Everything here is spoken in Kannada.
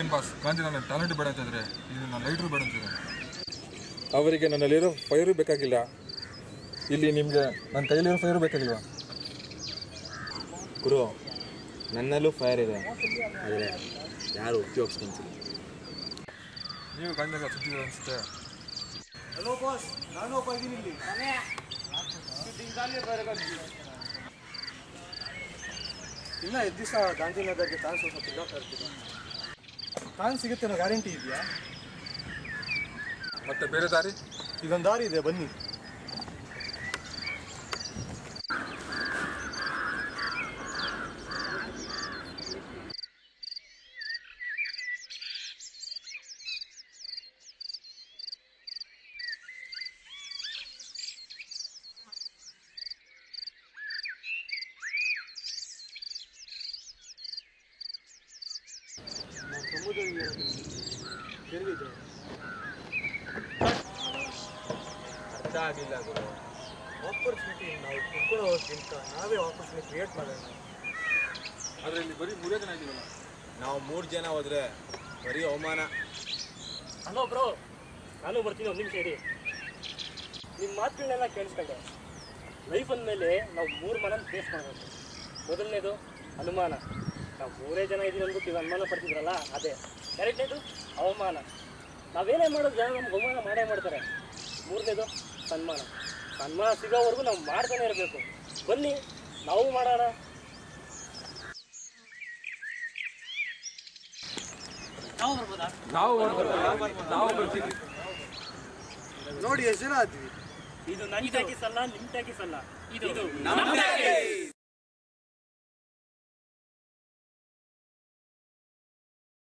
ಏನು ಬಾಸ್, ಗಾಂಧಿ ನನ್ನ ಟ್ಯಾಲೆಂಟ್ ಬೇಡ ಅಂತಿದ್ರೆ ಇದು ನನ್ನ ಲೈಟ್ರು ಬೇಡ ಅಂತಿದೆ. ಅವರಿಗೆ ನನ್ನಲ್ಲಿರೋ ಫೈರು ಬೇಕಾಗಿಲ್ಲ, ಇಲ್ಲಿ ನಿಮಗೆ ನನ್ನ ಕೈಲಿರೋ ಫೈರು ಬೇಕಾಗಿಲ್ವಾ? ಗುರು, ನನ್ನಲ್ಲೂ ಫೈರ್ ಇದೆ, ಆದರೆ ಯಾರು ಉಪಯೋಗಿಸ್ಕೊಂತಿಲ್ಲ. ನೀವು ಗಾಂಧಿಯಾಗ ಸುತ್ತಿದ್ದೀರ ಅನಿಸುತ್ತೆ. ಹಲೋ ಬಾಸ್, ನಾನು ಒಬ್ಬ ಇದ್ದೀನಿ ಇಲ್ಲಿ. ಇಲ್ಲ, ಇದು ದಿವಸ ಗಾಂಧಿನಗರ್ಗೆ ಚಾನ್ಸ್ ಸ್ವಲ್ಪ ತಿರ್ಗಾಡ್ತಾ ಇರ್ತೀವಿ. ಚಾನ್ಸ್ ಸಿಗುತ್ತೆ ಅನ್ನೋ ಗ್ಯಾರಂಟಿ ಇದೆಯಾ? ಮತ್ತೆ ಬೇರೆ ದಾರಿ? ಇದೊಂದು ದಾರಿ ಇದೆ, ಬನ್ನಿ. ಅರ್ಥ ಆಗಿಲ್ಲ ಗುರು. ಆಪರ್ಚುನಿಟಿ ನಾವು ಕುತ್ಕೊಳ್ಳೋದಕ್ಕಿಂತ ನಾವೇ ಆಪರ್ಚುನಿಟಿ ಕ್ರಿಯೇಟ್ ಮಾಡೋಣ. ಆದರೆ ಇಲ್ಲಿ ಬರೀ 3 ಜನ ಇದ್ದೀವಲ್ಲ. ನಾವು 3 ಜನ ಹೋದರೆ ಬರೀ ಅವಮಾನ. ಹಲೋ ಬ್ರೋ, ನಾನು ಬರ್ತೀನಿ, ಒಂದು ನಿಮಿಷ ಇರಿ. ನಿಮ್ಮ ಮಾತುಗಳನ್ನೆಲ್ಲ ಕೇಳಿಸ್ಕೊಂಡೆ. ಲೈಫ್ ಅಂದಮೇಲೆ ನಾವು 3 ಮನ ಫೇಸ್ ಮಾಡಬೇಕು. ಮೊದಲನೇದು ಅನುಮಾನ, ನಾವು 3 ಜನ ಇದ್ದೀವಿ ಅಂದ್ಬಿಟ್ಟು ಈಗ ಅನುಮಾನ ಪಡ್ತಿದ್ರಲ್ಲ, ಅದೇ. ಎರಡನೇದು ಅವಮಾನ, ನಾವೇನೇ ಮಾಡೋದು ಜನ ನಮ್ಗೆ ಅವಮಾನ ಮಾಡೇ ಮಾಡ್ತಾರೆ. ಮೂರನೇದು ಸನ್ಮಾನ, ಸನ್ಮಾನ ಸಿಗೋವರೆಗೂ ನಾವು ಮಾಡ್ತಾನೆ ಇರಬೇಕು. ಬನ್ನಿ, ನಾವು ಮಾಡೋಣ. ನಾವು ಬರ್ಬೋದಾ? ನಾವು ಬರ್ತೀವಿ. ನೋಡಿ ಎಷ್ಟು ಜನ ಆದ್ವಿ. ಇದು ನನ್ನ ಟ್ಯಾಕಿಸ್ ಅಲ್ಲ, ನಿಮ್ಮ ಟ್ಯಾಕಿಸ್ ಅಲ್ಲ, ಇದು ನಮ್ಮ ಟ್ಯಾಕಿಸ್.